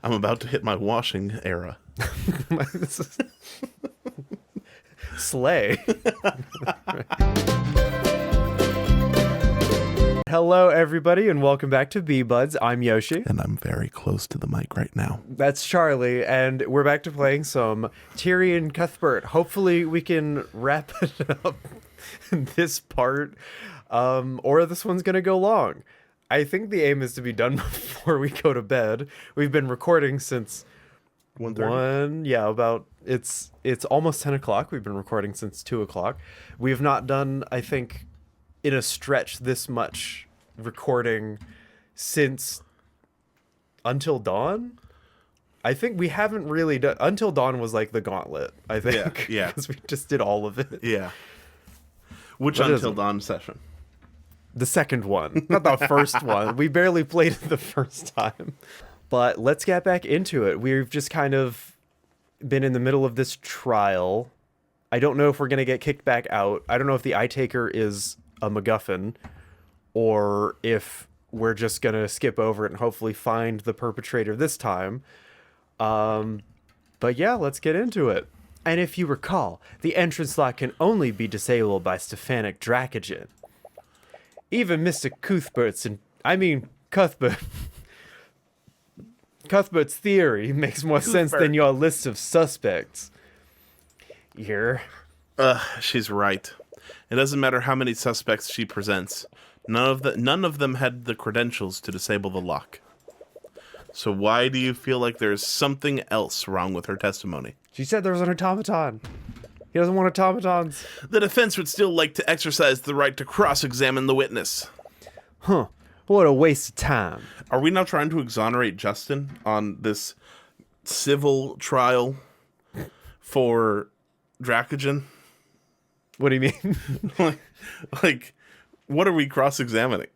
I'm about to hit my washing era. This is... Slay. Hello, everybody, and welcome back to B-Buds. I'm Yoshi. And I'm very close to the mic right now. That's Charlie, and we're back to playing some Tyrion Cuthbert. Hopefully we can wrap it up in this part, or this one's going to go long. I think the aim is to be done before we go to bed. We've been recording since 1:30? Yeah, about it's almost 10 o'clock. We've been recording since 2 o'clock. We have not done, I think, in a stretch this much recording since Until Dawn. I think we haven't really done Until Dawn was like the gauntlet, I think. Yeah. Because we just did all of it. Yeah. Which What is Until it? Dawn session? The second one, not the first one. We barely played it the first time. But let's get back into it. We've just kind of been in the middle of this trial. I don't know if we're going to get kicked back out. I don't know if the eye taker is a MacGuffin or if we're just going to skip over it and hopefully find the perpetrator this time. But yeah, let's get into it. And if you recall, the entrance lock can only be disabled by Stephanic Dracogen. Even Mr. Cuthbert's theory makes more sense than your list of suspects. She's right. It doesn't matter how many suspects she presents. None of them had the credentials to disable the lock. So why do you feel like there's something else wrong with her testimony? She said there was an automaton. He doesn't want automatons. The defense would still like to exercise the right to cross-examine the witness. Huh. What a waste of time. Are we now trying to exonerate Justin on this civil trial for Dracogen? What do you mean? like, what are we cross-examining?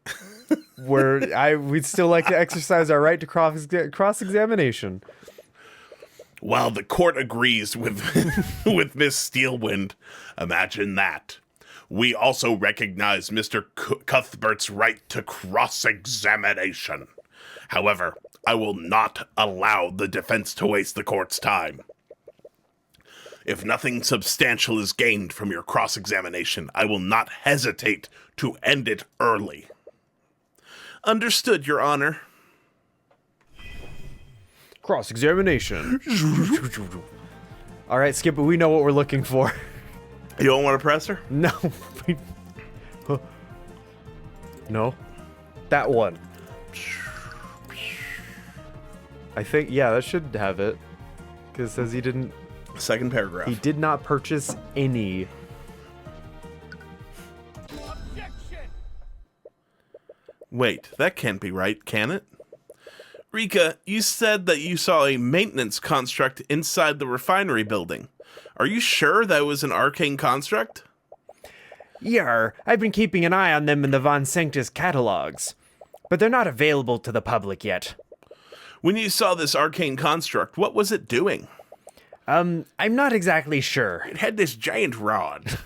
We'd still like to exercise our right to cross-examination. While the court agrees with with Miss Steelwind, imagine that. We also recognize Mr. Cuthbert's right to cross-examination. However, I will not allow the defense to waste the court's time. If nothing substantial is gained from your cross-examination, I will not hesitate to end it early. Understood, Your Honor. Cross-examination. All right, Skip, we know what we're looking for. You don't want to press her? No. No. That one. I think, yeah, that should have it. Because it says he Second paragraph. did not purchase any. Wait, that can't be right, can it? Rika, you said that you saw a maintenance construct inside the refinery building. Are you sure that was an arcane construct? Yar, I've been keeping an eye on them in the Von Sanctus catalogs. But they're not available to the public yet. When you saw this arcane construct, what was it doing? I'm not exactly sure. It had this giant rod.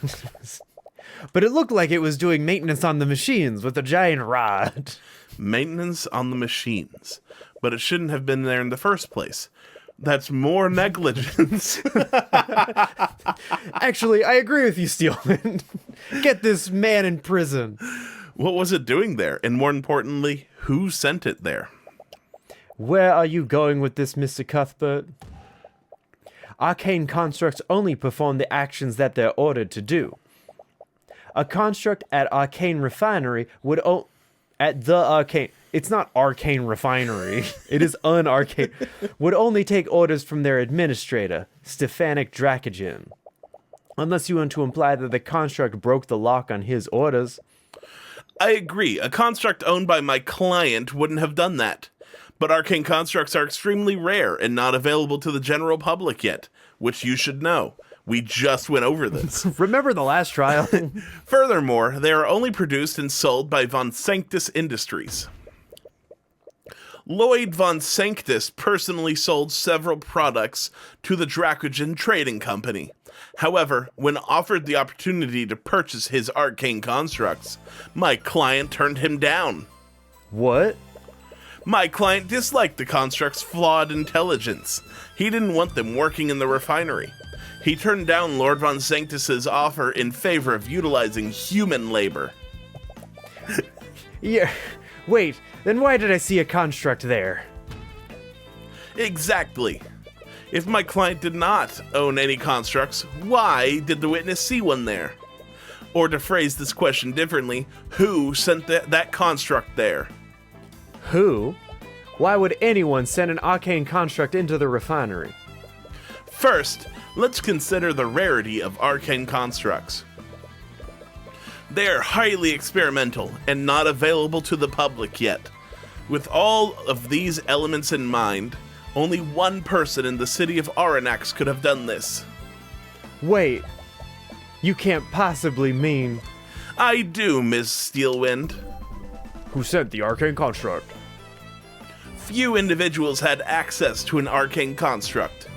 But it looked like it was doing maintenance on the machines with a giant rod. Maintenance on the machines. But it shouldn't have been there in the first place. That's more negligence. Actually, I agree with you, Steelman. Get this man in prison. What was it doing there? And more importantly, who sent it there? Where are you going with this, Mr. Cuthbert? Arcane constructs only perform the actions that they're ordered to do. A construct at Arcane Refinery would at the Arcane... It's not Arcane Refinery. It is un-arcane. Would only take orders from their administrator, Stephanic Dracogen. Unless you want to imply that the construct broke the lock on his orders. I agree. A construct owned by my client wouldn't have done that. But arcane constructs are extremely rare and not available to the general public yet, which you should know. We just went over this. Remember the last trial? Furthermore, they are only produced and sold by Von Sanctus Industries. Lloyd Von Sanctus personally sold several products to the Dracogen Trading Company. However, when offered the opportunity to purchase his arcane constructs, my client turned him down. What? My client disliked the construct's flawed intelligence. He didn't want them working in the refinery. He turned down Lord Von Sanctus's offer in favor of utilizing human labor. Yeah, wait, then why did I see a construct there? Exactly. If my client did not own any constructs, why did the witness see one there? Or to phrase this question differently, who sent that construct there? Who? Why would anyone send an arcane construct into the refinery? First, let's consider the rarity of arcane constructs. They are highly experimental and not available to the public yet. With all of these elements in mind, only one person in the city of Aranax could have done this. Wait, you can't possibly mean... I do, Ms. Steelwind. Who sent the arcane construct? Few individuals had access to an arcane construct.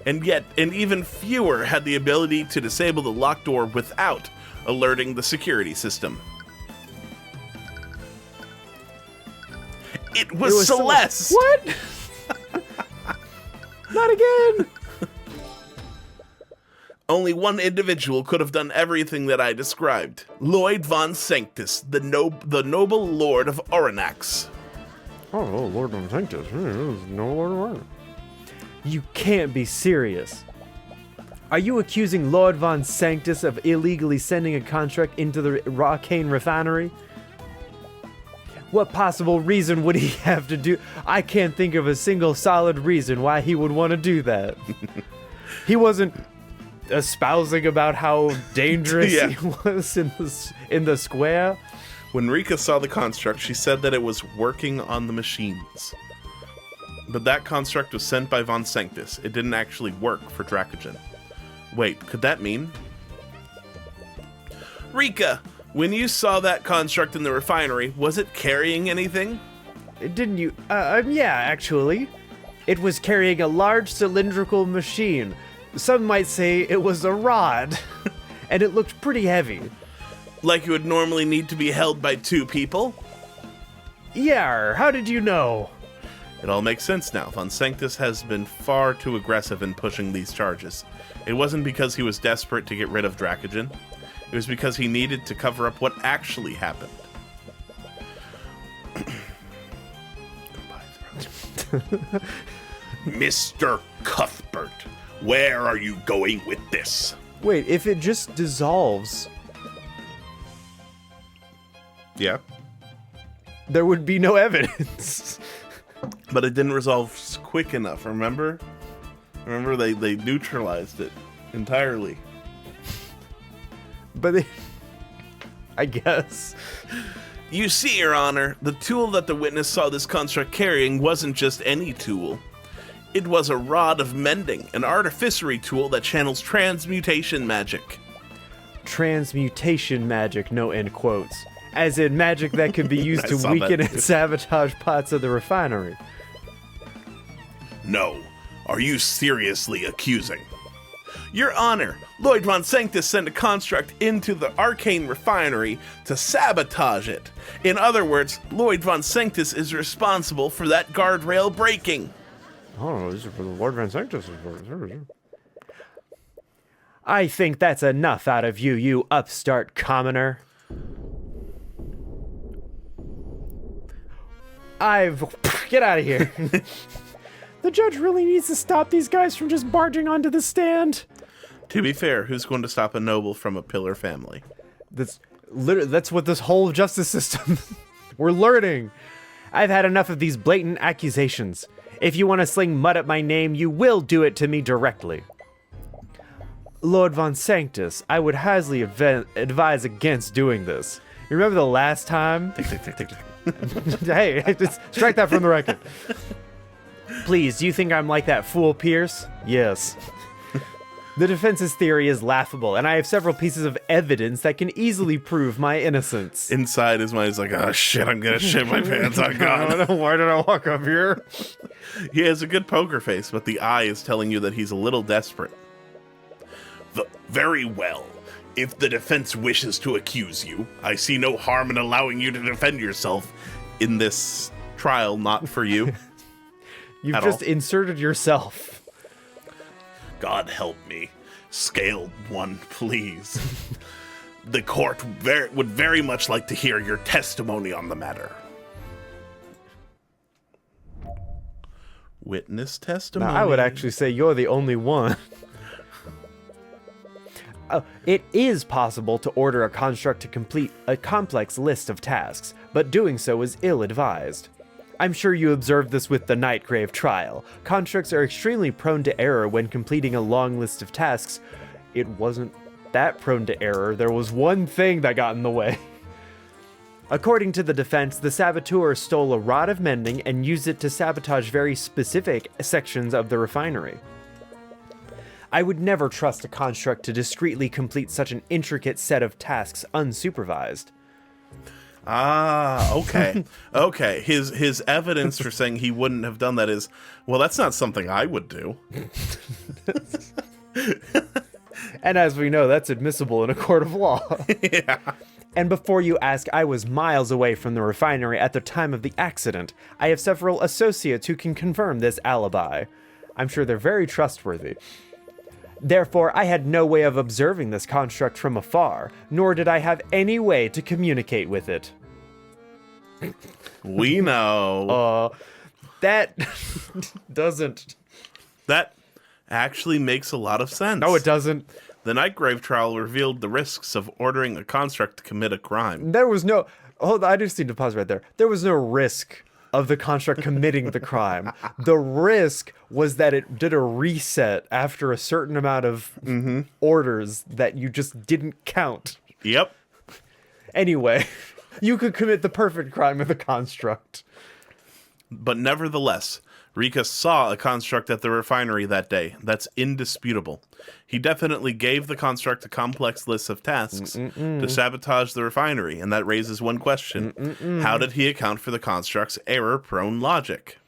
And even fewer had the ability to disable the locked door without alerting the security system. It was Celeste! What? Not again! Only one individual could have done everything that I described. Lloyd Von Sanctus, the noble lord of Aranax. Oh, Lord Von Sanctus. No Lord. You can't be serious. Are you accusing Lord Von Sanctus of illegally sending a contract into the Arcane refinery? What possible reason would he have to do? I can't think of a single solid reason why he would want to do that. He wasn't espousing about how dangerous he was in the square. When Rika saw the construct, she said that it was working on the machines. But that construct was sent by Von Sanctus. It didn't actually work for Dracogen. Wait, could that mean? Rika, when you saw that construct in the refinery, was it carrying anything? Didn't you? Yeah, actually. It was carrying a large cylindrical machine. Some might say it was a rod. And it looked pretty heavy. Like it would normally need to be held by two people? Yeah, how did you know? It all makes sense now. Von Sanctus has been far too aggressive in pushing these charges. It wasn't because he was desperate to get rid of Dracogen. It was because he needed to cover up what actually happened. Mr. Cuthbert, where are you going with this? Wait, if it just dissolves, Yeah. there would be no evidence. But it didn't resolve quick enough, remember? Remember, they neutralized it entirely. But I guess. You see, Your Honor, the tool that the witness saw this construct carrying wasn't just any tool. It was a rod of mending, an artificery tool that channels transmutation magic. Transmutation magic, no end quotes. As in magic that can be used to saw weaken that and sabotage parts of the refinery. No. Are you seriously accusing? Your Honor, Lloyd Von Sanctus sent a construct into the Arcane refinery to sabotage it. In other words, Lloyd Von Sanctus is responsible for that guardrail breaking. Oh, this is for the Lord Von Sanctus. I think that's enough out of you, you upstart commoner. Get out of here. The judge really needs to stop these guys from just barging onto the stand. To be fair, who's going to stop a noble from a pillar family? That's what this whole justice system... We're learning. I've had enough of these blatant accusations. If you want to sling mud at my name, you will do it to me directly. Lord Von Sanctus, I would highly advise against doing this. You remember the last time? Hey, just strike that from the record. Please, do you think I'm like that fool Pierce? Yes. The defense's theory is laughable, and I have several pieces of evidence that can easily prove my innocence. Inside his mind is like, oh shit, I'm gonna shit my pants on God. Why did I walk up here? He has a good poker face, but the eye is telling you that he's a little desperate. Very well. If the defense wishes to accuse you, I see no harm in allowing you to defend yourself in this trial not for you. You've At just all. inserted yourself. God help me. Scaled one, please. The court would very much like to hear your testimony on the matter. Witness testimony? Now, I would actually say you're the only one. It is possible to order a construct to complete a complex list of tasks, but doing so is ill-advised. I'm sure you observed this with the Nightgrave trial. Constructs are extremely prone to error when completing a long list of tasks. It wasn't that prone to error. There was one thing that got in the way. According to the defense, the saboteur stole a rod of mending and used it to sabotage very specific sections of the refinery. I would never trust a construct to discreetly complete such an intricate set of tasks unsupervised. Ah, okay. Okay. His evidence for saying he wouldn't have done that is, well, that's not something I would do. And as we know, that's admissible in a court of law. Yeah. And before you ask, I was miles away from the refinery at the time of the accident. I have several associates who can confirm this alibi. I'm sure they're very trustworthy. Therefore, I had no way of observing this construct from afar, nor did I have any way to communicate with it. We know. That doesn't... That actually makes a lot of sense. No, it doesn't. The Nightgrave trial revealed the risks of ordering a construct to commit a crime. There was no... Hold on, I just need to pause right there. There was no risk of the construct committing the crime. The risk was that it did a reset after a certain amount of orders that you just didn't count. Yep. Anyway, you could commit the perfect crime with a construct. But nevertheless, Rika saw a construct at the refinery that day. That's indisputable. He definitely gave the construct a complex list of tasks to sabotage the refinery, and that raises one question. How did he account for the construct's error-prone logic?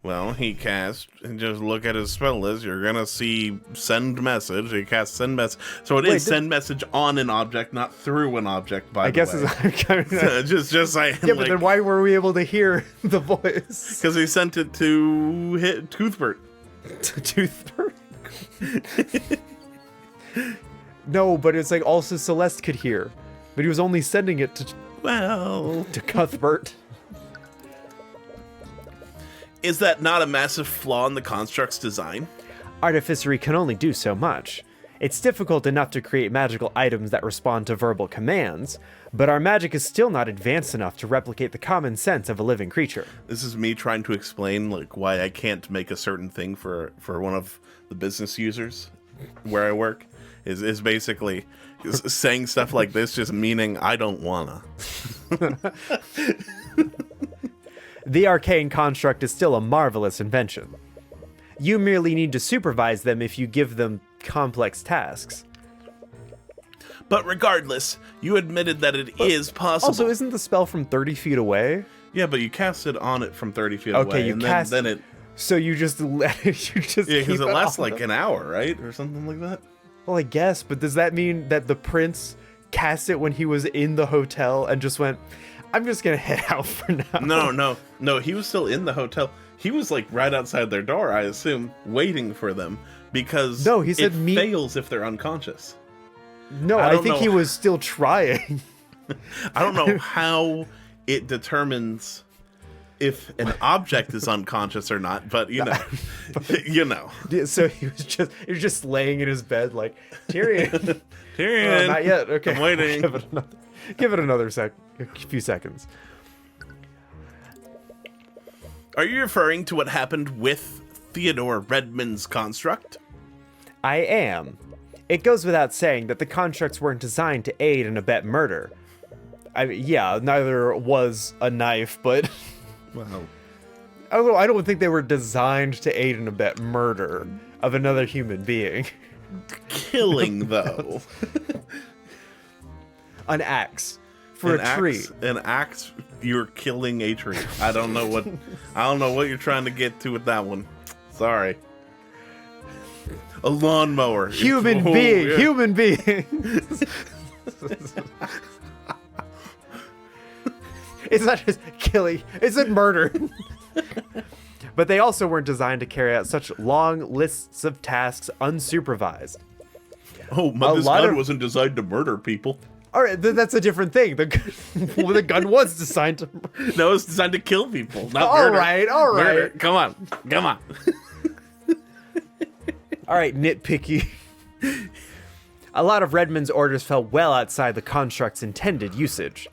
Well, he cast, and just look at his spell list, you're going to see send message. He cast send message. So it is send message on an object, not through an object, by the way. I guess just saying. yeah, but then why were we able to hear the voice? Because he sent it to Cuthbert. To Toothbird? No, but it's like also Celeste could hear. But he was only sending it to Cuthbert. Is that not a massive flaw in the construct's design? Artificery can only do so much. It's difficult enough to create magical items that respond to verbal commands, but our magic is still not advanced enough to replicate the common sense of a living creature. This is me trying to explain like why I can't make a certain thing for one of the business users where I work. Is basically saying stuff like this, just meaning I don't wanna. The arcane construct is still a marvelous invention. You merely need to supervise them if you give them complex tasks. But regardless, you admitted that it is possible. Also, isn't the spell from 30 feet away? Yeah, but you cast it on it from 30 feet Okay, away. you and cast then it. So you just let it, you just Yeah, because keep it lasts on like them? an hour, right? Or something like that. Well, I guess, but does that mean that the prince cast it when he was in the hotel and just went, I'm just gonna head out for now? No, he was still in the hotel. He was like right outside their door, I assume, waiting for them because No, he said it fails if they're unconscious. No, I think he was still trying. I don't know how it determines if an object is unconscious or not, but you know, you know. So he was just laying in his bed like, Tyrion. Tyrion, Not yet. Okay, I'm waiting. Give it another few seconds. Are you referring to what happened with Theodore Redmond's construct? I am. It goes without saying that the constructs weren't designed to aid and abet murder. Yeah, neither was a knife, but Well, I don't think they were designed to aid and abet murder of another human being. killing though. An axe for a tree. An axe. You're killing a tree. I don't know what you're trying to get to with that one. Sorry. A lawnmower. Human Oh, being. yeah. Human being. It's not just killing. It said murder. But they also weren't designed to carry out such long lists of tasks unsupervised. Oh, this gun wasn't designed to murder people. All right, that's a different thing. The gun was designed to... No, it was designed to kill people, not murder. All right. Murder. Come on. All right, nitpicky. A lot of Redmond's orders fell well outside the construct's intended usage.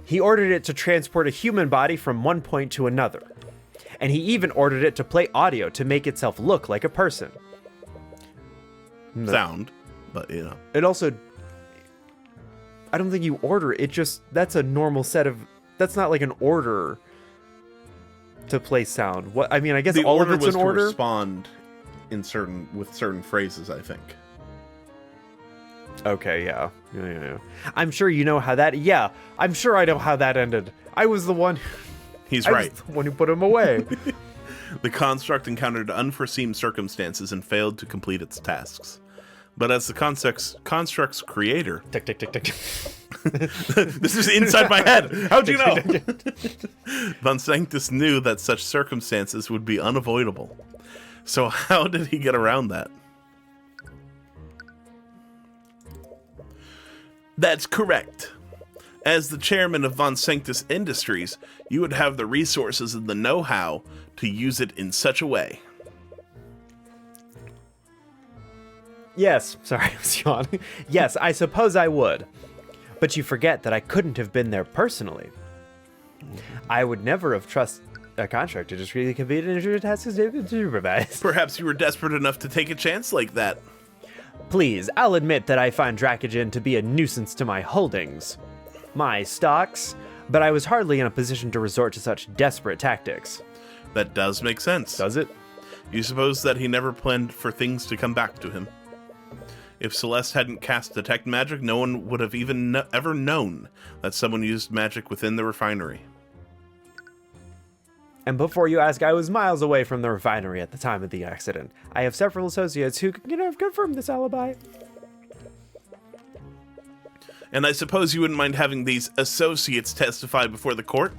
He ordered it to transport a human body from one point to another. And he even ordered it to play audio to make itself look like a person. Sound, but you know. It also... I don't think you order it, just... That's a normal set of... That's not like an order to play sound. What I mean, I guess the all of it's was an order. To respond with certain phrases, I think. Okay, yeah. I'm sure you know how that... Yeah, I'm sure I know how that ended. I was the one... He's I right. was the one who put him away. The construct encountered unforeseen circumstances and failed to complete its tasks. But as the construct's creator... Tick, tick, tick, tick. This is inside my head. How'd you know? Von Sanctus knew that such circumstances would be unavoidable. So how did he get around that? That's correct. As the chairman of Von Sanctus Industries, you would have the resources and the know-how to use it in such a way. Yes, sorry, I was yawning. Yes, I suppose I would. But you forget that I couldn't have been there personally. I would never have trusted a contract to just really complete an injury task as supervised. Perhaps you were desperate enough to take a chance like that. Please, I'll admit that I find Dracogen to be a nuisance to my holdings. My stocks, but I was hardly in a position to resort to such desperate tactics. That does make sense. Does it? You suppose that he never planned for things to come back to him? If Celeste hadn't cast Detect Magic, no one would have even ever known that someone used magic within the refinery. And before you ask, I was miles away from the refinery at the time of the accident. I have several associates who have confirmed this alibi. And I suppose you wouldn't mind having these associates testify before the court?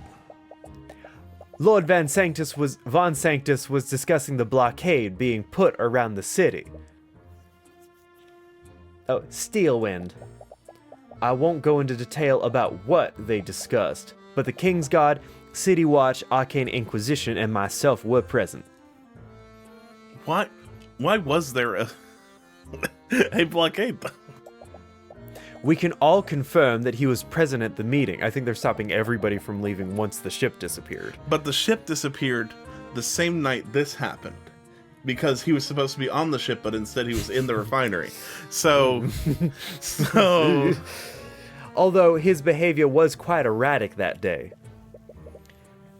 Lord Von Sanctus was discussing the blockade being put around the city. Oh, Steelwind. I won't go into detail about what they discussed, but the King's Guard, City Watch, Arcane Inquisition, and myself were present. Why was there a blockade? We can all confirm that he was present at the meeting. I think they're stopping everybody from leaving once the ship disappeared. But the ship disappeared the same night this happened. Because he was supposed to be on the ship, but instead he was in the refinery. So... Although his behavior was quite erratic that day.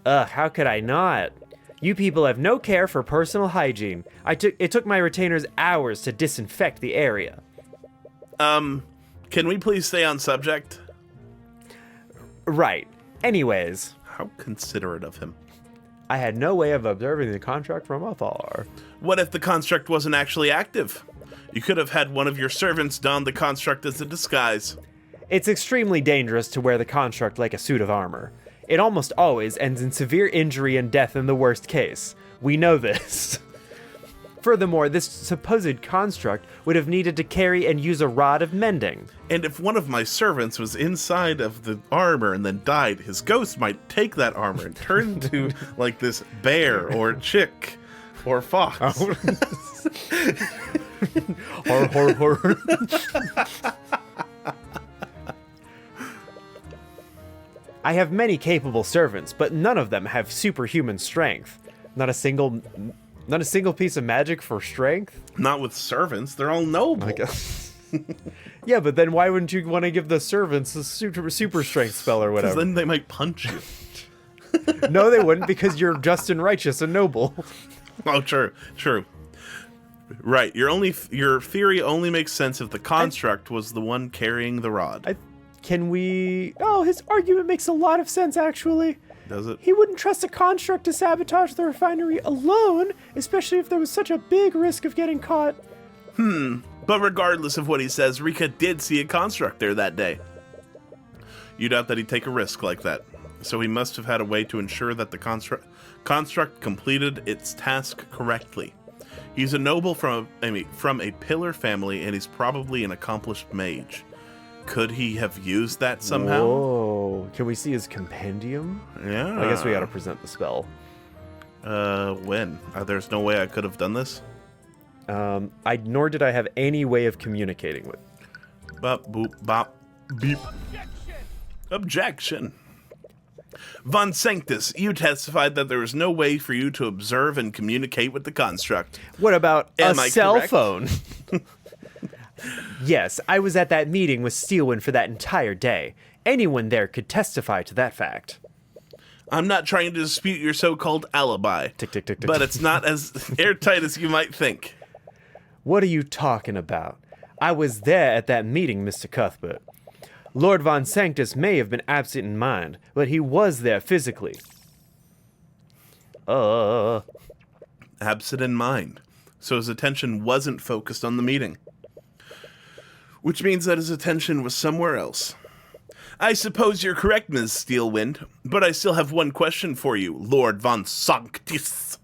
How could I not? You people have no care for personal hygiene. It took my retainers hours to disinfect the area. Can we please stay on subject? Right. Anyways. How considerate of him. I had no way of observing the construct from afar. What if the construct wasn't actually active? You could have had one of your servants don the construct as a disguise. It's extremely dangerous to wear the construct like a suit of armor. It almost always ends in severe injury and death in the worst case. We know this. Furthermore, this supposed construct would have needed to carry and use a rod of mending. And if one of my servants was inside of the armor and then died, his ghost might take that armor and turn into like this bear or chick or fox. Oh. Horror. I have many capable servants, but none of them have superhuman strength. Not a single piece of magic for strength? Not with servants. They're all noble. I guess. Yeah, but then why wouldn't you want to give the servants a super strength spell or whatever? Because then they might punch you. No, they wouldn't, because you're just and righteous and noble. Oh, true. Right. Your theory only makes sense if the construct was the one carrying the rod. His argument makes a lot of sense, actually. Does it? He wouldn't trust a construct to sabotage the refinery alone, especially if there was such a big risk of getting caught. But regardless of what he says, Rika did see a construct there that day. You doubt that he'd take a risk like that. So he must have had a way to ensure that the construct completed its task correctly. He's a noble from a pillar family, and he's probably an accomplished mage. Could he have used that somehow? Whoa. Can we see his compendium? Yeah. I guess we gotta present the spell. When? There's no way I could have done this? Nor did I have any way of communicating with. Bop, boop, bop, beep. Objection. Von Sanctus, you testified that there was no way for you to observe and communicate with the construct. What about Am a I cell correct? phone? Yes, I was at that meeting with Steelwind for that entire day. Anyone there could testify to that fact. I'm not trying to dispute your so-called alibi, Tick, tick, tick, tick, but tick. it's not as airtight as you might think. What are you talking about? I was there at that meeting, Mr. Cuthbert. Lord Von Sanctus may have been absent in mind, but he was there physically. Absent in mind, so his attention wasn't focused on the meeting. Which means that his attention was somewhere else. I suppose you're correct, Ms. Steelwind, but I still have one question for you, Lord Von Sanctus.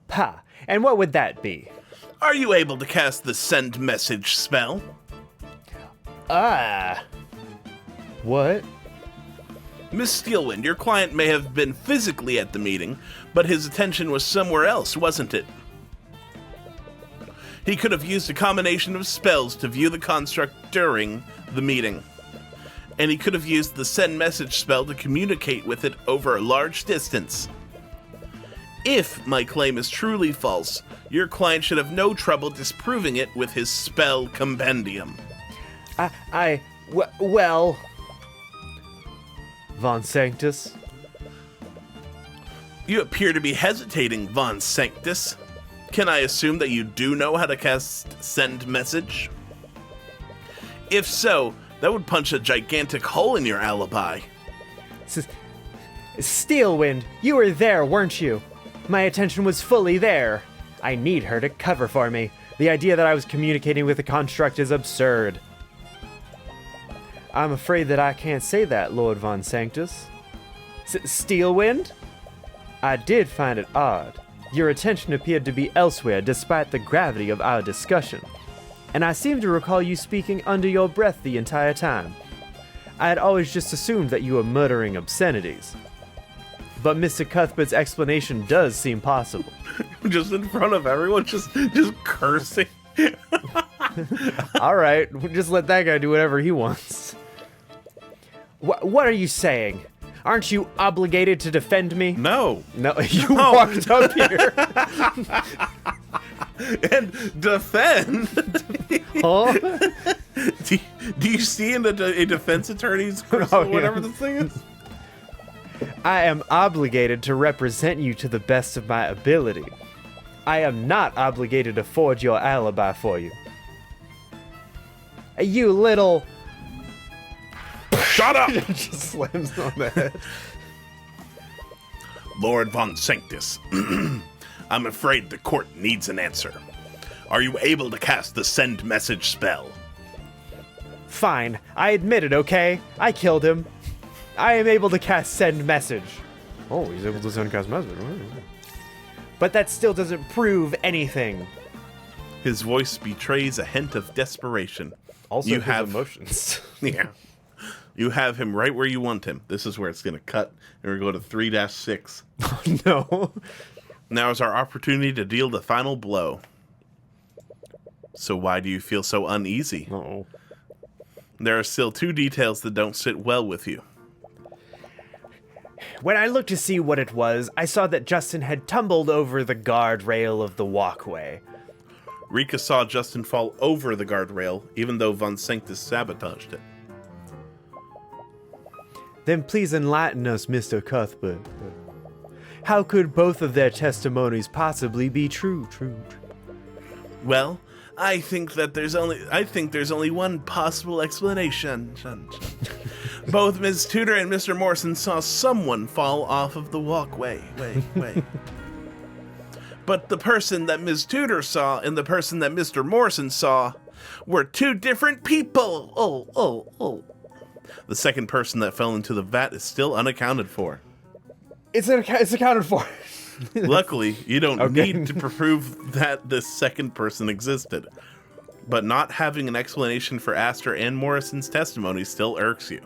Pa, and what would that be? Are you able to cast the send message spell? What? Miss Steelwind, your client may have been physically at the meeting, but his attention was somewhere else, wasn't it? He could have used a combination of spells to view the construct during the meeting. And he could have used the send message spell to communicate with it over a large distance. If my claim is truly false, your client should have no trouble disproving it with his spell compendium. Well... Von Sanctus? You appear to be hesitating, Von Sanctus. Can I assume that you do know how to cast send message? If so, that would punch a gigantic hole in your alibi. Steelwind, you were there, weren't you? My attention was fully there. I need her to cover for me. The idea that I was communicating with the construct is absurd. I'm afraid that I can't say that, Lord Von Sanctus. Steelwind? I did find it odd. Your attention appeared to be elsewhere despite the gravity of our discussion. And I seem to recall you speaking under your breath the entire time. I had always just assumed that you were muttering obscenities. But Mr. Cuthbert's explanation does seem possible. Just in front of everyone, just cursing. All right, we'll just let that guy do whatever he wants. What are you saying? Aren't you obligated to defend me? No. No, you walked up here. And defend? Huh? Do you see in a defense attorney's crystal, Oh, yeah. whatever this thing is? I am obligated to represent you to the best of my ability. I am not obligated to forge your alibi for you. You little... Shut up! Just slams on the head. Lord Von Sanctus, I'm afraid the court needs an answer. Are you able to cast the send message spell? Fine, I admit it, okay? I killed him. I am able to cast send message. Oh, he's able to send cast message. But that still doesn't prove anything. His voice betrays a hint of desperation. Also, You his have- emotions. Yeah. You have him right where you want him. This is where it's going to cut, and we're going to 3-6. No. Now is our opportunity to deal the final blow. So why do you feel so uneasy? Uh-oh. There are still two details that don't sit well with you. When I looked to see what it was, I saw that Justin had tumbled over the guardrail of the walkway. Rika saw Justin fall over the guardrail, even though Von Sanctus sabotaged it. Then please enlighten us, Mr. Cuthbert. How could both of their testimonies possibly be true? Well, I think there's only one possible explanation. Both Ms. Tudor and Mr. Morrison saw someone fall off of the walkway. Wait. But the person that Ms. Tudor saw and the person that Mr. Morrison saw were two different people. Oh. The second person that fell into the vat is still unaccounted for. It's accounted for. Luckily, you don't need to prove that the second person existed. But not having an explanation for Astor and Morrison's testimony still irks you.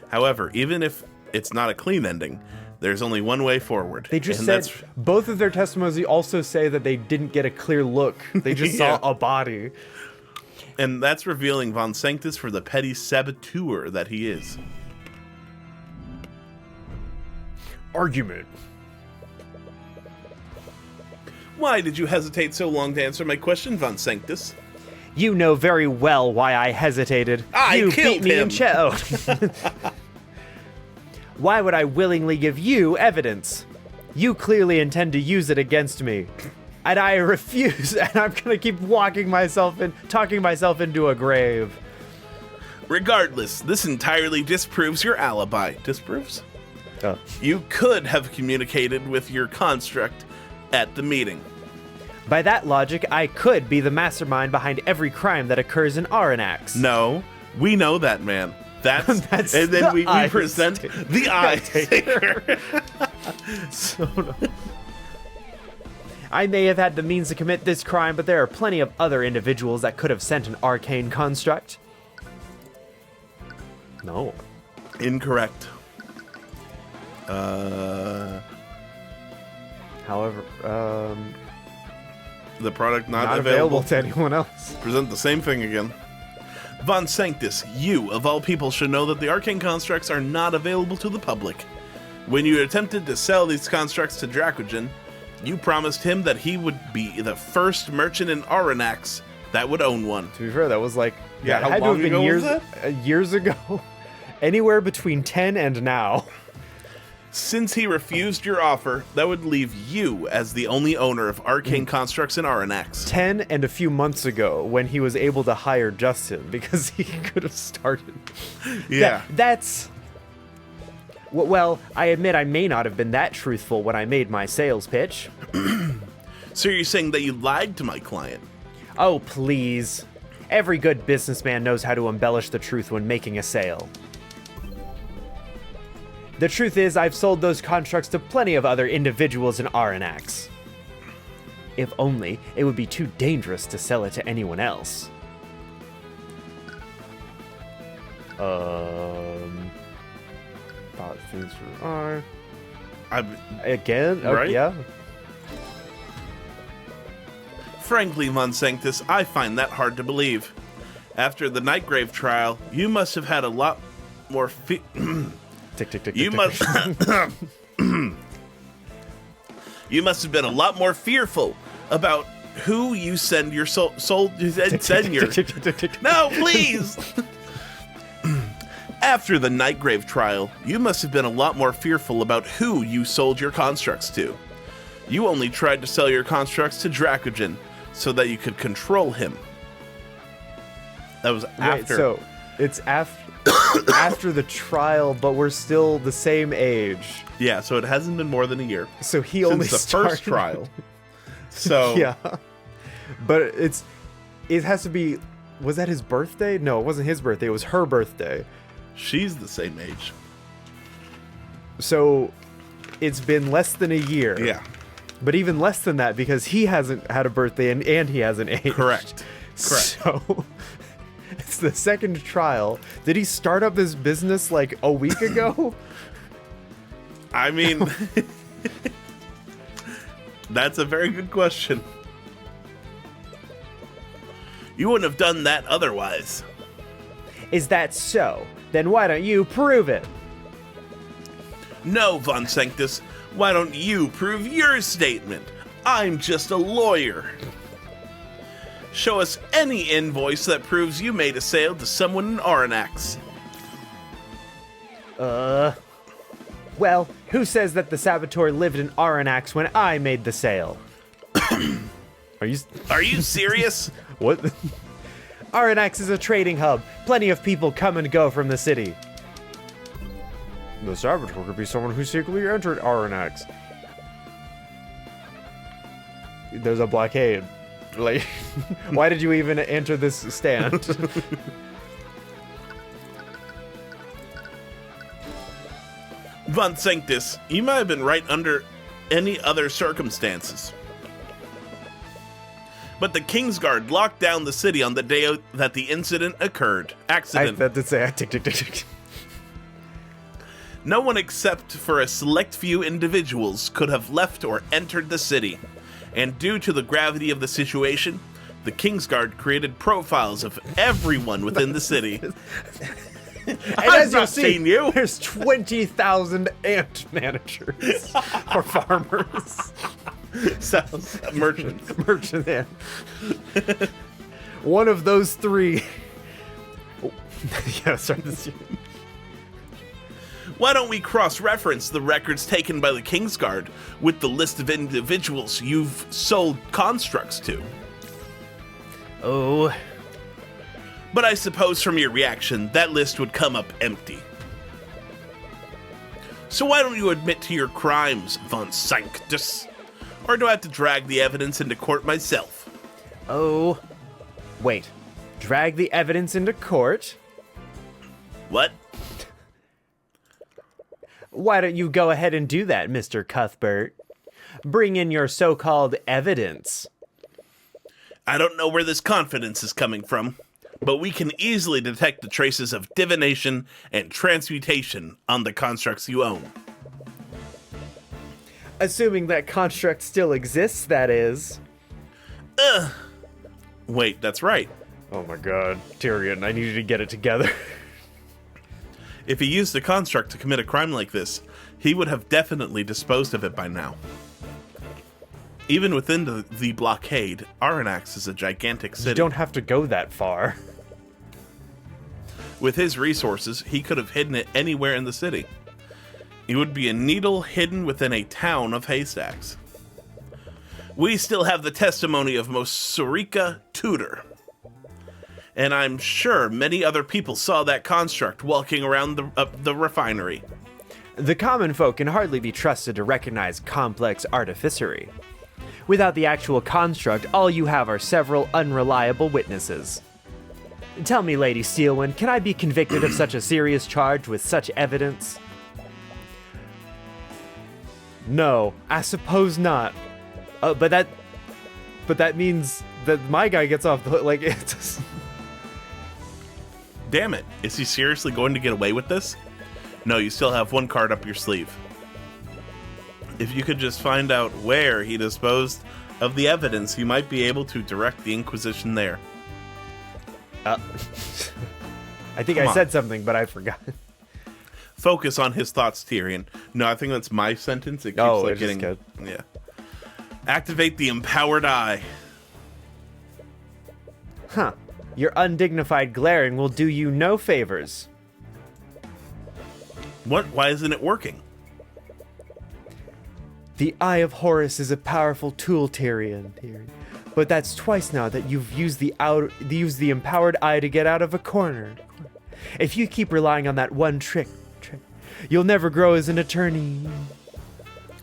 However, even if it's not a clean ending, there's only one way forward. They just said, both of their testimonies also say that they didn't get a clear look. They just saw a body. And that's revealing Von Sanctus for the petty saboteur that he is. Argument. Why did you hesitate so long to answer my question, Von Sanctus? You know very well why I hesitated. You beat killed me him. in chess. Why would I willingly give you evidence? You clearly intend to use it against me. And I refuse, and I'm gonna keep talking myself into a grave. Regardless, this entirely disproves your alibi. Disproves? Oh. You could have communicated with your construct at the meeting. By that logic, I could be the mastermind behind every crime that occurs in Aranax. No, we know that, man. That's and then we eye present sticker. the eye sticker. So no. I may have had the means to commit this crime, but there are plenty of other individuals that could have sent an arcane construct. No. Incorrect. However, The product not available to anyone else. Present the same thing again. Von Sanctus, you, of all people, should know that the arcane constructs are not available to the public. When you attempted to sell these constructs to Dracogen, you promised him that he would be the first merchant in Aranax that would own one. To be fair, that was like Yeah, that how had to long have been ago years was years ago. Anywhere between 10 and now. Since he refused your offer, that would leave you as the only owner of arcane constructs in Aranax. 10 and a few months ago when he was able to hire Justin because he could have started. Yeah. That's... Well, I admit I may not have been that truthful when I made my sales pitch. So you're saying that you lied to my client? Oh, please. Every good businessman knows how to embellish the truth when making a sale. The truth is, I've sold those constructs to plenty of other individuals in Aranax. If only it would be too dangerous to sell it to anyone else. Thought things are... Again? Oh, Right? yeah. Frankly, Von Sanctus, I find that hard to believe. After the Nightgrave trial, you must have had a lot more Tick, tick, tick, You tick, must tick. You must have been a lot more fearful about who you send your soul send your No, please. After the Nightgrave trial, you must have been a lot more fearful about who you sold your constructs to. You only tried to sell your constructs to Dracogen so that you could control him. That was after. Wait, so it's after the trial, but we're still the same age. Yeah, so it hasn't been more than a year So he since only the started... first trial. So Yeah. But it has to be... Was that his birthday? No, it wasn't his birthday. It was her birthday. she's the same age. So it's been less than a year. Yeah, But even less than that because he hasn't had a birthday and he hasn't aged. correct. So it's the second trial. Did he start up his business like a week ago? I mean, that's a very good question. You wouldn't have done that otherwise. Is that so? Then why don't you prove it? No, Von Sanctus, why don't you prove your statement? I'm just a lawyer. Show us any invoice that proves you made a sale to someone in Aranax. Well, who says that the saboteur lived in Aranax when I made the sale? Are you serious? What? Aranax is a trading hub. Plenty of people come and go from the city. The saboteur could be someone who secretly entered Aranax. There's a blockade. Like, why did you even enter this stand? Von Sanctus, you might have been right under any other circumstances. But the Kingsguard locked down the city on the day that the incident occurred. Accident. I had to say, tick, tick, tick, tick. No one except for a select few individuals could have left or entered the city. And due to the gravity of the situation, the Kingsguard created profiles of everyone within the city. And I've as you'll not see, seen you. there's 20,000 ant managers or farmers. Sounds merchants. Merchant ant. One of those three. Yeah, sorry. Why don't we cross-reference the records taken by the Kingsguard with the list of individuals you've sold constructs to? Oh. But I suppose from your reaction, that list would come up empty. So why don't you admit to your crimes, Von Sanctus? Or do I have to drag the evidence into court myself? Oh. Wait. Drag the evidence into court? What? Why don't you go ahead and do that, Mr. Cuthbert? Bring in your so-called evidence. I don't know where this confidence is coming from, but we can easily detect the traces of divination and transmutation on the constructs you own. Assuming that construct still exists, that is. Wait, that's right. Oh my god, Tyrion, I need you to get it together. If he used the construct to commit a crime like this, he would have definitely disposed of it by now. Even within the blockade, Aranax is a gigantic city. You don't have to go that far. With his resources, he could have hidden it anywhere in the city. It would be a needle hidden within a town of haystacks. We still have the testimony of most Sarika Tudor. And I'm sure many other people saw that construct walking around the refinery. The common folk can hardly be trusted to recognize complex artificery. Without the actual construct, all you have are several unreliable witnesses. Tell me, Lady Steelwind, can I be convicted of such a serious charge with such evidence? No, I suppose not. But that means that my guy gets off the hook. Like, it's... Damn it, is he seriously going to get away with this? No, you still have one card up your sleeve. If you could just find out where he disposed of the evidence, you might be able to direct the Inquisition there. I think Come I on. said something, but I forgot. Focus on his thoughts, Tyrion. No, I think that's my sentence. It keeps Oh, like it's getting just yeah. Activate the empowered eye. Huh. Your undignified glaring will do you no favors. What? Why isn't it working? The Eye of Horus is a powerful tool, Tyrion. But that's twice now that you've used the empowered eye to get out of a corner. If you keep relying on that one trick, you'll never grow as an attorney.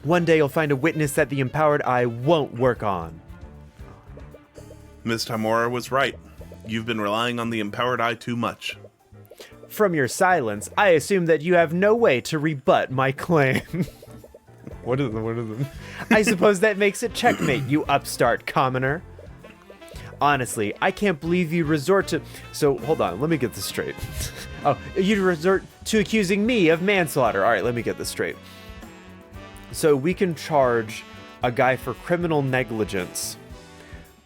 One day you'll find a witness that the empowered eye won't work on. Ms. Tamora was right. You've been relying on the empowered eye too much. From your silence, I assume that you have no way to rebut my claim. What is it? I suppose that makes it checkmate, you upstart commoner. Honestly, I can't believe you resort to... So, hold on, let me get this straight. Oh, you resort to accusing me of manslaughter. All right, let me get this straight. So we can charge a guy for criminal negligence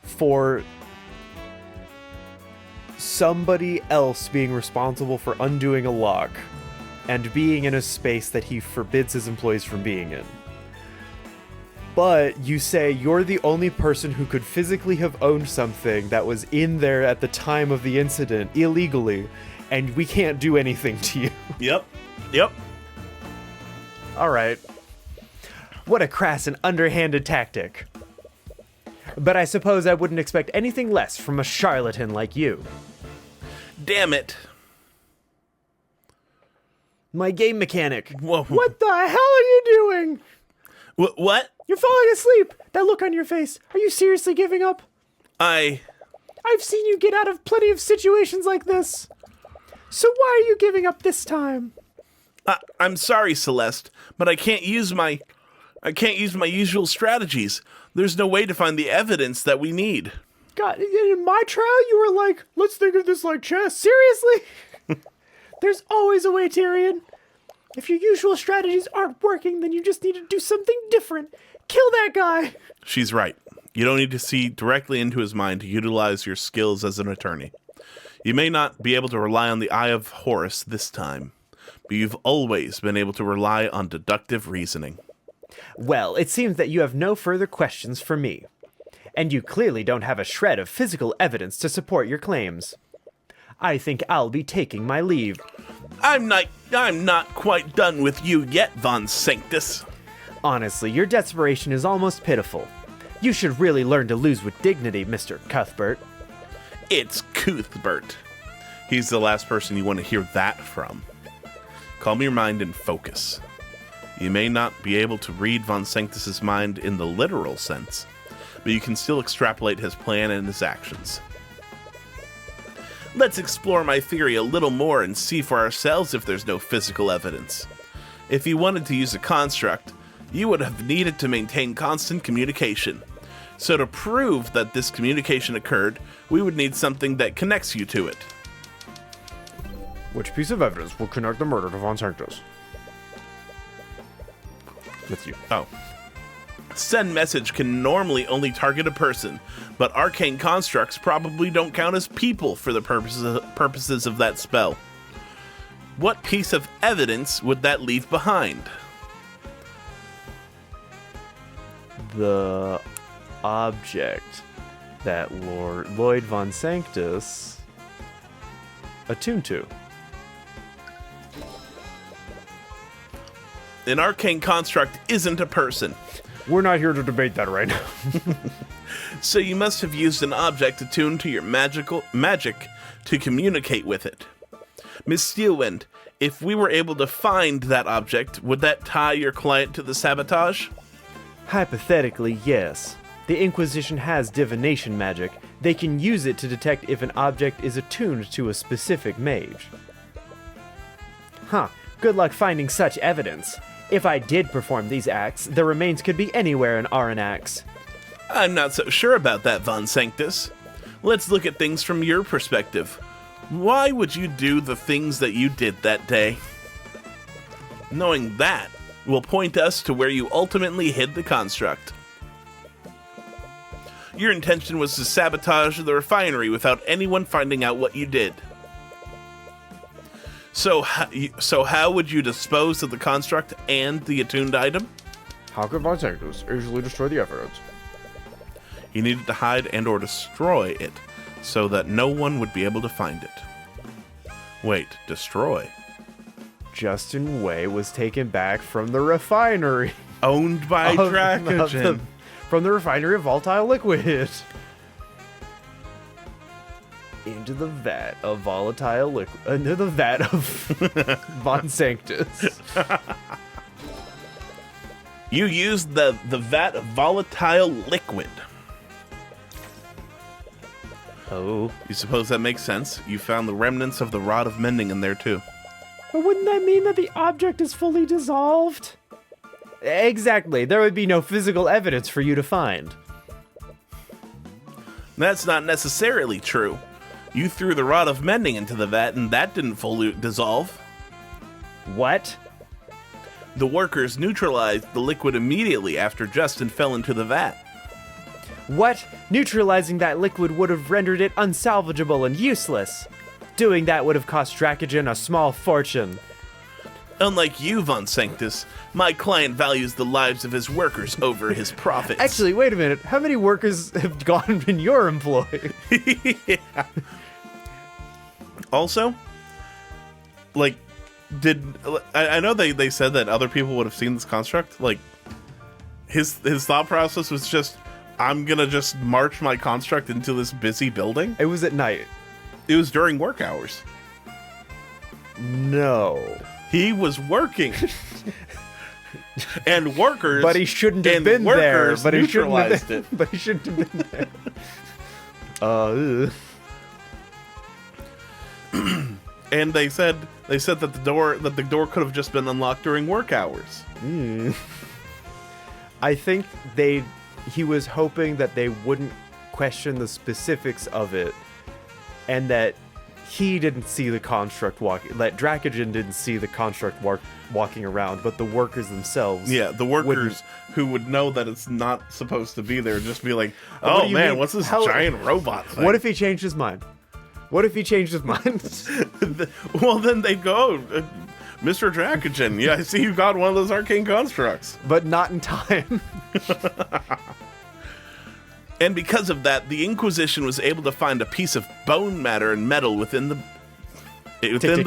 for somebody else being responsible for undoing a lock and being in a space that he forbids his employees from being in. But you say you're the only person who could physically have owned something that was in there at the time of the incident illegally, and we can't do anything to you. Yep. All right. What a crass and underhanded tactic. But I suppose I wouldn't expect anything less from a charlatan like you. Damn it. My game mechanic. Whoa. What the hell are you doing? What? You're falling asleep. That look on your face. Are you seriously giving up? I've seen you get out of plenty of situations like this. So why are you giving up this time? I'm sorry, Celeste, but I can't use my usual strategies. There's no way to find the evidence that we need. God, in my trial, you were like, let's think of this like chess. Seriously? There's always a way, Tyrion. If your usual strategies aren't working, then you just need to do something different. Kill that guy. She's right. You don't need to see directly into his mind to utilize your skills as an attorney. You may not be able to rely on the Eye of Horus this time, but you've always been able to rely on deductive reasoning. Well, it seems that you have no further questions for me. And you clearly don't have a shred of physical evidence to support your claims. I think I'll be taking my leave. I'm not quite done with you yet, Von Sanctus. Honestly, your desperation is almost pitiful. You should really learn to lose with dignity, Mr. Cuthbert. It's Cuthbert. He's the last person you want to hear that from. Calm your mind and focus. You may not be able to read Von Sanctus's mind in the literal sense, but you can still extrapolate his plan and his actions. Let's explore my theory a little more and see for ourselves if there's no physical evidence. If you wanted to use a construct, you would have needed to maintain constant communication. So to prove that this communication occurred, we would need something that connects you to it. Which piece of evidence will connect the murder to Von Sanctus? With you. Oh. Send message can normally only target a person, but arcane constructs probably don't count as people for the purposes of that spell. What piece of evidence would that leave behind? The object that Lloyd Von Sanctus attuned to. An arcane construct isn't a person. We're not here to debate that right now. So you must have used an object attuned to your magic to communicate with it. Miss Steelwind, if we were able to find that object, would that tie your client to the sabotage? Hypothetically, yes. The Inquisition has divination magic. They can use it to detect if an object is attuned to a specific mage. Huh. Good luck finding such evidence. If I did perform these acts, the remains could be anywhere in Aranax. I'm not so sure about that, Von Sanctus. Let's look at things from your perspective. Why would you do the things that you did that day? Knowing that will point us to where you ultimately hid the construct. Your intention was to sabotage the refinery without anyone finding out what you did. So how would you dispose of the construct and the attuned item? How could Von Sanctus easily destroy the evidence? You needed to hide and or destroy it so that no one would be able to find it. Wait, destroy? Justin Way was taken back from the refinery. Owned by Dracogen. From the refinery of volatile liquid. Into the vat of volatile liquid. Into the vat of Von Sanctus. You used the vat of volatile liquid. Oh. You suppose that makes sense? You found the remnants of the Rod of Mending in there too. But wouldn't that mean that the object is fully dissolved? Exactly. There would be no physical evidence for you to find. That's not necessarily true. You threw the Rod of Mending into the vat and that didn't fully dissolve. What? The workers neutralized the liquid immediately after Justin fell into the vat. What? Neutralizing that liquid would have rendered it unsalvageable and useless. Doing that would have cost Dracogen a small fortune. Unlike you, Von Sanctus, my client values the lives of his workers over his profits. Actually, wait a minute. How many workers have gone in your employ? Yeah. Also, like, I know they said that other people would have seen this construct. Like, his thought process was just, I'm gonna just march my construct into this busy building. It was at night. It was during work hours. No. He was working. And workers, but he shouldn't have been there. But he shouldn't have been, it. But he shouldn't have been there. And they said that the door could have just been unlocked during work hours. I think he was hoping that they wouldn't question the specifics of it, and that he didn't see the construct that Dracogen didn't see the construct walking around, but the workers themselves. Yeah, the workers who would know that it's not supposed to be there just be like, What oh do you man, mean? what's this giant robot thing? What if he changed his mind? What if he changed his mind? Well, then they'd go, Mr. Dracogen, yeah, I see you got one of those arcane constructs. But not in time. And because of that, the Inquisition was able to find a piece of bone matter and metal within the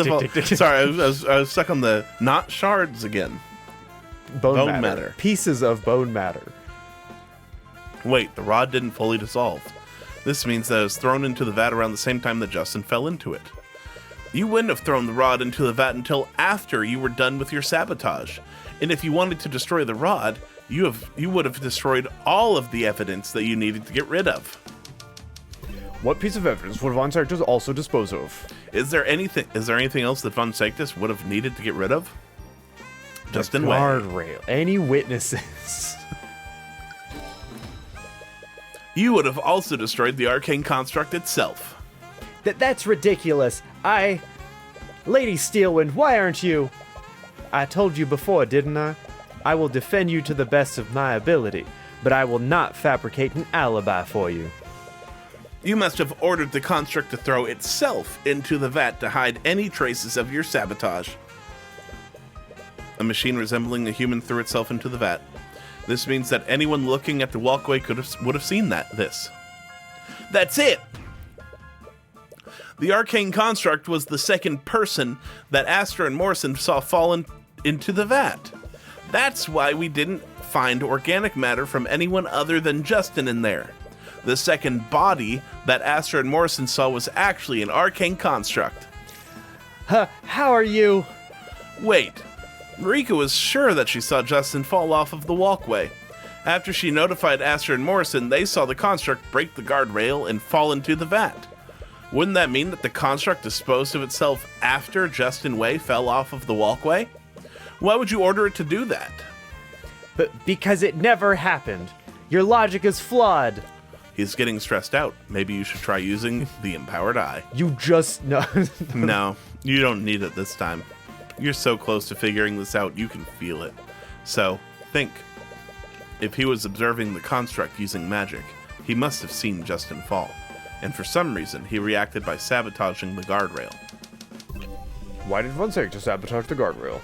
vault. Sorry, I was stuck on the not shards again. Bone matter. Pieces of bone matter. Wait, the rod didn't fully dissolve. This means that it was thrown into the vat around the same time that Justin fell into it. You wouldn't have thrown the rod into the vat until after you were done with your sabotage. And if you wanted to destroy the rod, you would have destroyed all of the evidence that you needed to get rid of. What piece of evidence would Von Sanctus also dispose of? Is there anything else that Von Sanctus would have needed to get rid of? Justin Way. Guardrail. Any witnesses? You would have also destroyed the arcane construct itself. That's ridiculous. Lady Steelwind, why aren't you? I told you before, didn't I? I will defend you to the best of my ability, but I will not fabricate an alibi for you. You must have ordered the construct to throw itself into the vat to hide any traces of your sabotage. A machine resembling a human threw itself into the vat. This means that anyone looking at the walkway would have seen this. That's it! The arcane construct was the second person that Astor and Morrison saw fall into the vat. That's why we didn't find organic matter from anyone other than Justin in there. The second body that Astor and Morrison saw was actually an arcane construct. How are you? Wait. Marika was sure that she saw Justin fall off of the walkway. After she notified Astor and Morrison, they saw the construct break the guardrail and fall into the vat. Wouldn't that mean that the construct disposed of itself after Justin Way fell off of the walkway? Why would you order it to do that? But because it never happened. Your logic is flawed. He's getting stressed out. Maybe you should try using the empowered eye. You just know. No, you don't need it this time. You're so close to figuring this out, you can feel it. So, think. If he was observing the construct using magic, he must have seen Justin fall. And for some reason, he reacted by sabotaging the guardrail. Why did Von Sanctus sabotage the guardrail?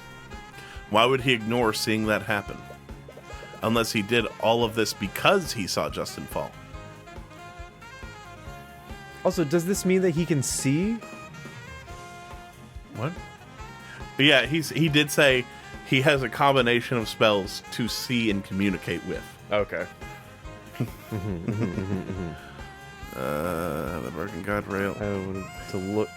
Why would he ignore seeing that happen? Unless he did all of this because he saw Justin fall. Also, does this mean that he can see? What? But yeah, he did say he has a combination of spells to see and communicate with. Okay. The broken guardrail. To look.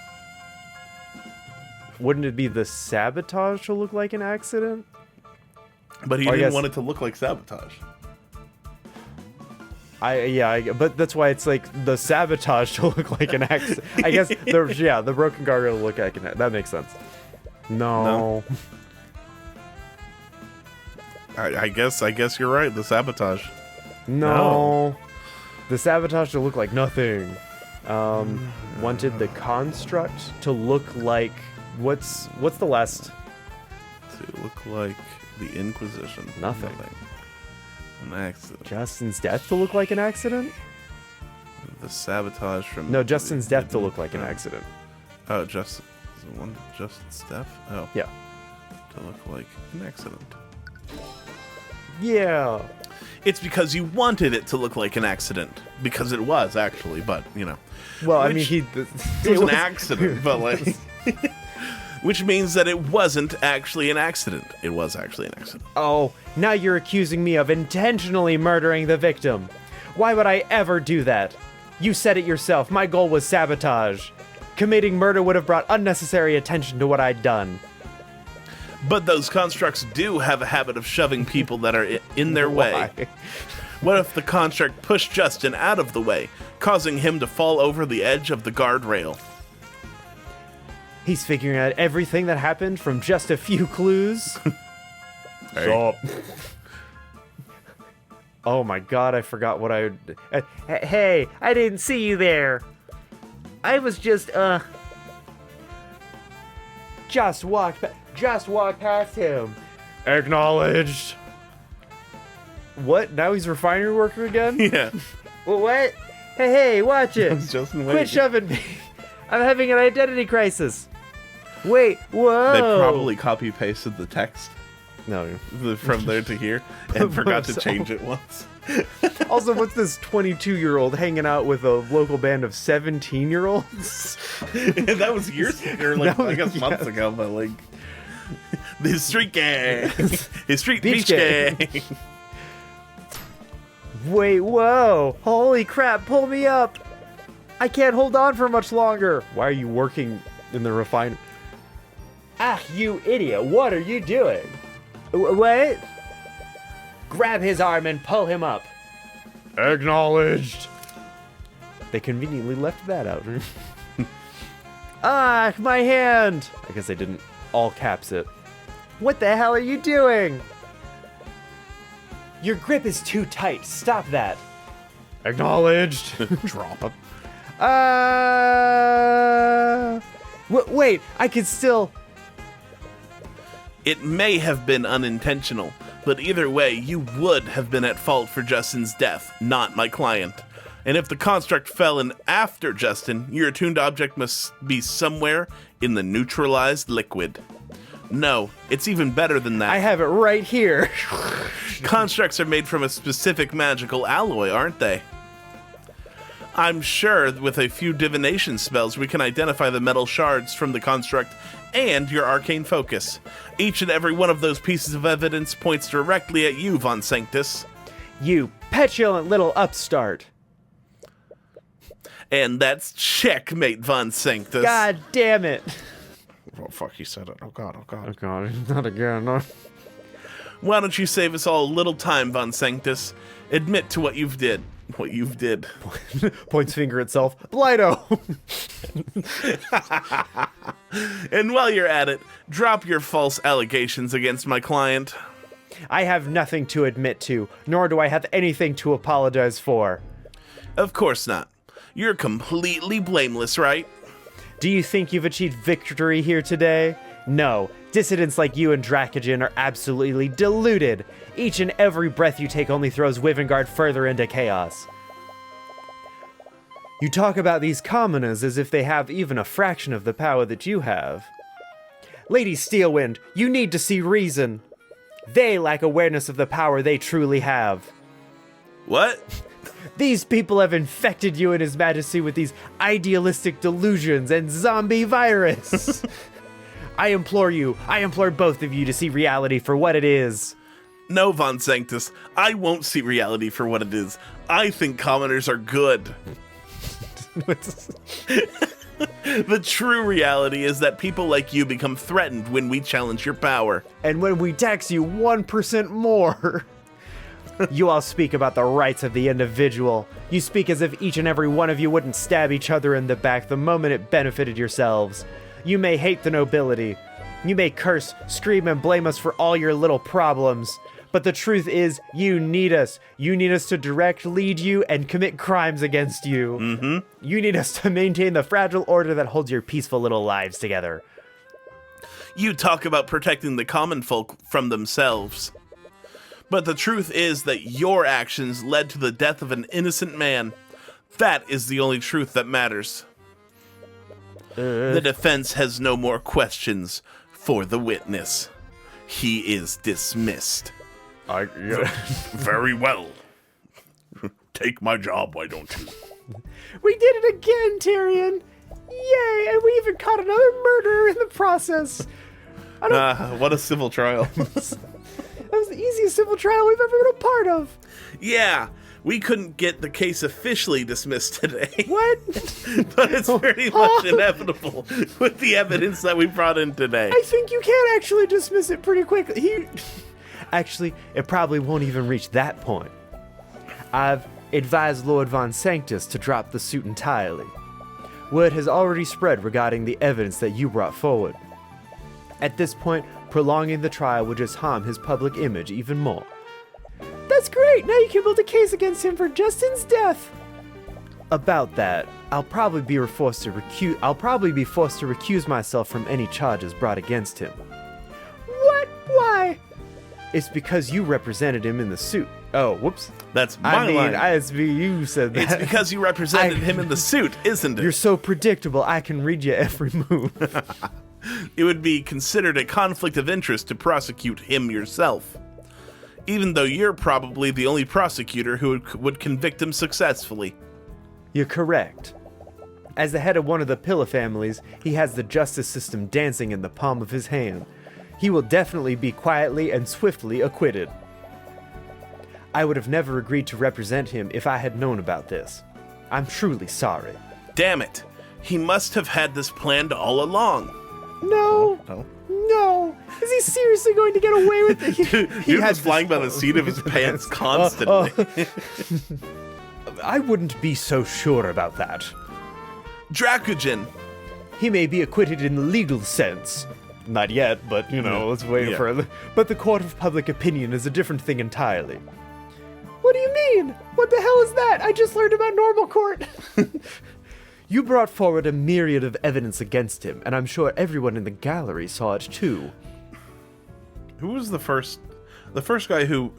Wouldn't it be the sabotage to look like an accident? But he didn't want it to look like sabotage. But that's why it's like the sabotage to look like an accident. I guess the broken guardrail to look like an. That makes sense. No. I guess you're right. The sabotage. No. The sabotage to look like nothing. Wanted the construct to look like what's the last? To look like the Inquisition. Nothing. An accident. Justin's death to look like an accident? The sabotage from... No, Justin's death to look like an accident. Oh, Justin's death? Oh. Yeah. To look like an accident. Yeah. It's because you wanted it to look like an accident. Because it was, actually, but, you know. Well, Which, I mean, it was an accident, but, like... Which means that it wasn't actually an accident. It was actually an accident. Oh, now you're accusing me of intentionally murdering the victim. Why would I ever do that? You said it yourself. My goal was sabotage. Committing murder would have brought unnecessary attention to what I'd done. But those constructs do have a habit of shoving people that are in their way. What if the construct pushed Justin out of the way, causing him to fall over the edge of the guardrail? He's figuring out everything that happened from just a few clues. Hey. Stop. Oh my god, I forgot what I would... hey, I didn't see you there. I was just walk past him. Acknowledged. What? Now he's a refinery worker again? Yeah. Well, what? Hey, watch it. Justin, Quit shoving me. I'm having an identity crisis. Wait, whoa. They probably copy-pasted the text No. from there to here and forgot to change it once. Also, what's this 22-year-old hanging out with a local band of 17-year-olds? That was years ago, like, I guess months ago, but like... The street gang! His street beach gang! Wait, whoa. Holy crap, pull me up. I can't hold on for much longer. Why are you working in the refinery? Ah, you idiot. What are you doing? What? Grab his arm and pull him up. Acknowledged. They conveniently left that out. Ah, my hand. I guess they didn't all caps it. What the hell are you doing? Your grip is too tight. Stop that. Acknowledged. Drop. Wait, I can still... It may have been unintentional, but either way, you would have been at fault for Justin's death, not my client. And if the construct fell in after Justin, your attuned object must be somewhere in the neutralized liquid. No, it's even better than that. I have it right here. Constructs are made from a specific magical alloy, aren't they? I'm sure with a few divination spells we can identify the metal shards from the construct and your arcane focus. Each and every one of those pieces of evidence points directly at you, Von Sanctus. You petulant little upstart. And that's checkmate, Von Sanctus. God damn it. Oh, fuck, he said it. Oh, God, oh, God. Oh god, not again. No. Why don't you save us all a little time, Von Sanctus? Admit to what you've did. What you've did. Points finger itself. Blighto! And while you're at it, drop your false allegations against my client. I have nothing to admit to, nor do I have anything to apologize for. Of course not. You're completely blameless, right? Do you think you've achieved victory here today? No. Dissidents like you and Dracogen are absolutely deluded. Each and every breath you take only throws Wivengard further into chaos. You talk about these commoners as if they have even a fraction of the power that you have. Lady Steelwind, you need to see reason. They lack awareness of the power they truly have. What? These people have infected you and His Majesty with these idealistic delusions and zombie virus. I implore both of you to see reality for what it is. No, Von Sanctus, I won't see reality for what it is. I think commoners are good. The true reality is that people like you become threatened when we challenge your power. And when we tax you 1% more... You all speak about the rights of the individual. You speak as if each and every one of you wouldn't stab each other in the back the moment it benefited yourselves. You may hate the nobility. You may curse, scream, and blame us for all your little problems. But the truth is, you need us. You need us to direct, lead you, and commit crimes against you. Mm-hmm. You need us to maintain the fragile order that holds your peaceful little lives together. You talk about protecting the common folk from themselves. But the truth is that your actions led to the death of an innocent man. That is the only truth that matters. The defense has no more questions for the witness. He is dismissed. Very well. Take my job, why don't you? We did it again, Tyrion! Yay! And we even caught another murderer in the process. What a civil trial. That was the easiest civil trial we've ever been a part of. Yeah, we couldn't get the case officially dismissed today. What? But it's pretty much inevitable with the evidence that we brought in today. I think you can actually dismiss it pretty quickly. Actually, it probably won't even reach that point. I've advised Lord Von Sanctus to drop the suit entirely. Word has already spread regarding the evidence that you brought forward. At this point, prolonging the trial would just harm his public image even more. That's great! Now you can build a case against him for Justin's death! About that, I'll probably be forced to recuse myself from any charges brought against him. What? Why? It's because you represented him in the suit. Oh, whoops. That's my line. You said that. It's because you represented him in the suit, isn't it? You're so predictable, I can read your every move. It would be considered a conflict of interest to prosecute him yourself, even though you're probably the only prosecutor who would convict him successfully. You're correct. As the head of one of the Pillar families, he has the justice system dancing in the palm of his hand. He will definitely be quietly and swiftly acquitted. I would have never agreed to represent him if I had known about this. I'm truly sorry. Damn it! He must have had this planned all along. No! Oh. No! Is he seriously going to get away with it? He was flying by the seat of his pants constantly. I wouldn't be so sure about that. Dracogen! He may be acquitted in the legal sense. Not yet, but, let's wait for it. But the court of public opinion is a different thing entirely. What do you mean? What the hell is that? I just learned about normal court. You brought forward a myriad of evidence against him, and I'm sure everyone in the gallery saw it too. Who was the first guy who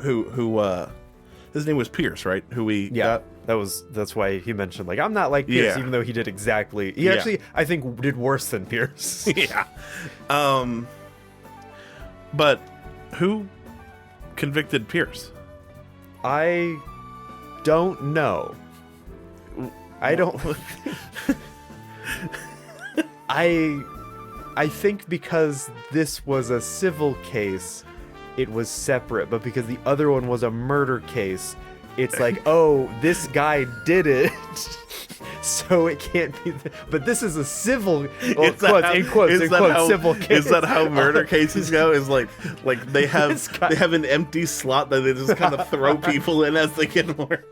his name was Pierce, right? Who we got? That's why he mentioned, I'm not like Pierce, even though he did exactly. He actually, I think, did worse than Pierce. Yeah. But who convicted Pierce? I don't know. I don't. I think because this was a civil case, it was separate. But because the other one was a murder case, it's like, oh, this guy did it, so it can't be. But this is a civil, civil case. Is that how murder cases go? Is like they have an empty slot that they just kind of throw people in as they get more.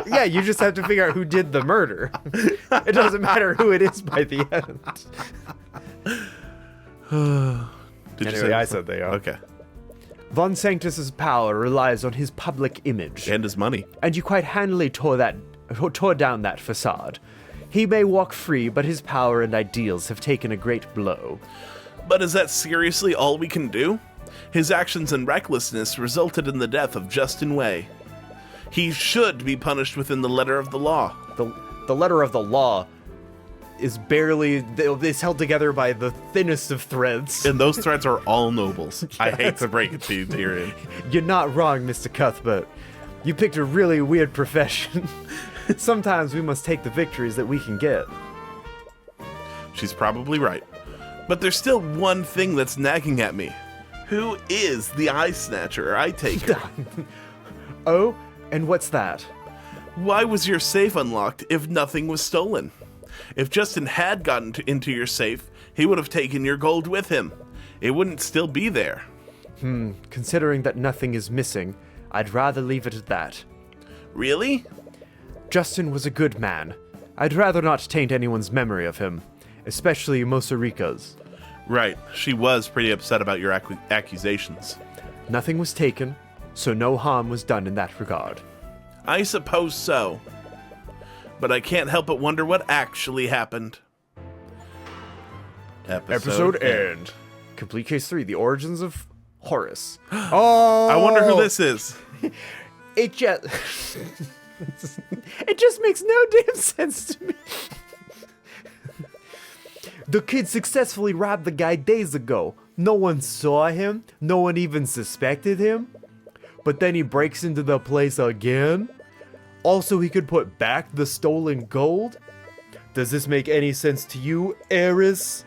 Yeah, you just have to figure out who did the murder. It doesn't matter who it is by the end. Anyway, I said they are. Okay. Von Sanctus's power relies on his public image. And his money. And you quite handily tore down that facade. He may walk free, but his power and ideals have taken a great blow. But is that seriously all we can do? His actions and recklessness resulted in the death of Justin Way. He should be punished within the letter of the law. The letter of the law is barely, it's held together by the thinnest of threads. And those threads are all nobles. Yes. I hate to break it to you, Tyrion. You're not wrong, Mr. Cuthbert. You picked a really weird profession. Sometimes we must take the victories that we can get. She's probably right. But there's still one thing that's nagging at me. Who is the eye snatcher or eye taker? Oh, and what's that? Why was your safe unlocked if nothing was stolen? If Justin had gotten into your safe, he would have taken your gold with him. It wouldn't still be there. Considering that nothing is missing, I'd rather leave it at that. Really? Justin was a good man. I'd rather not taint anyone's memory of him, especially Mosarika's. Right, she was pretty upset about your accusations. Nothing was taken, so no harm was done in that regard. I suppose so. But I can't help but wonder what actually happened. Episode end. Complete Case 3, The Origins of Horus. Oh! I wonder who this is. It just... it just makes no damn sense to me. The kid successfully robbed the guy days ago. No one saw him. No one even suspected him. But then he breaks into the place again. Also, he could put back the stolen gold? Does this make any sense to you, Eris?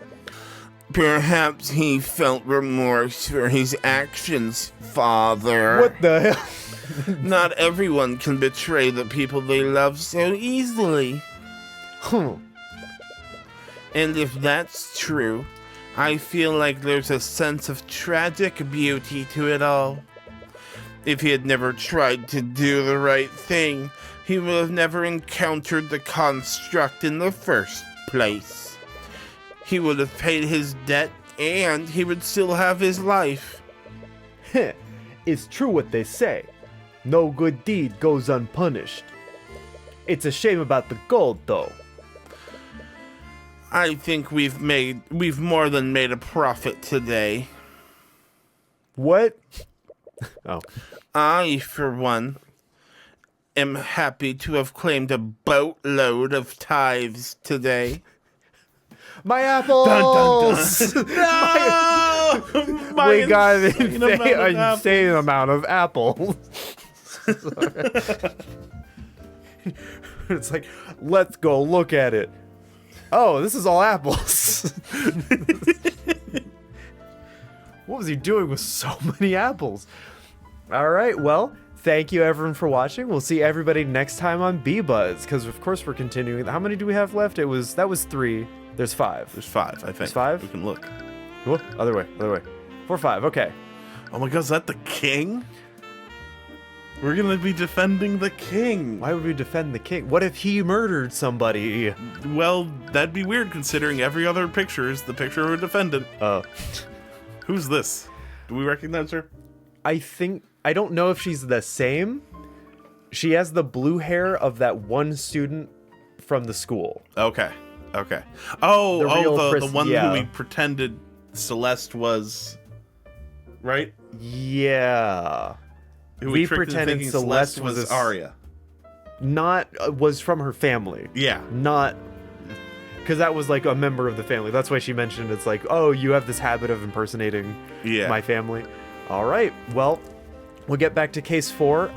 Perhaps he felt remorse for his actions, Father. What the hell? Not everyone can betray the people they love so easily. And if that's true, I feel like there's a sense of tragic beauty to it all. If he had never tried to do the right thing, he would have never encountered the construct in the first place. He would have paid his debt, and he would still have his life. It's true what they say. No good deed goes unpunished. It's a shame about the gold, though. I think we've more than made a profit today. What? Oh. I, for one, am happy to have claimed a boatload of tithes today. My apples! Dun, dun, dun. No! We got an amount of insane amount of apples. It's like, let's go look at it. Oh, this is all apples. What was he doing with so many apples? All right, well, thank you everyone for watching. We'll see everybody next time on B-Buzz, because of course we're continuing. How many do we have left? That was 3. There's 5. There's 5, I think. There's 5? We can look. Whoa, other way. 4, 5, okay. Oh my god, is that the king? We're gonna be defending the king. Why would we defend the king? What if he murdered somebody? Well, that'd be weird considering every other picture is the picture of a defendant. Who's this? Do we recognize her? I don't know if she's the same. She has the blue hair of that one student from the school. Okay. Oh, the one yeah. who we pretended Celeste was, right? Yeah. Who We tricked into pretended thinking Celeste was Arya. Was from her family. Yeah. Not because that was like a member of the family. That's why she mentioned it's like, oh, you have this habit of impersonating my family. All right. Well, we'll get back to case 4.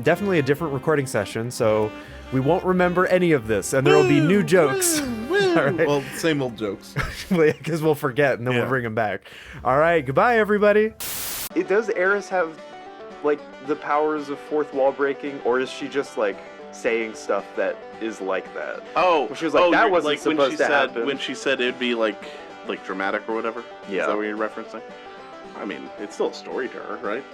Definitely a different recording session, so we won't remember any of this, and there will be new jokes. All right. Well, same old jokes. Because we'll forget, and then we'll bring them back. All right. Goodbye, everybody. Does Eris have like the powers of fourth wall breaking, or is she just like saying stuff that is like that? Oh, she was like, that wasn't like supposed to happen. When she said it'd be like dramatic or whatever. Yeah. Is that what you're referencing? I mean, it's still a story to her, right?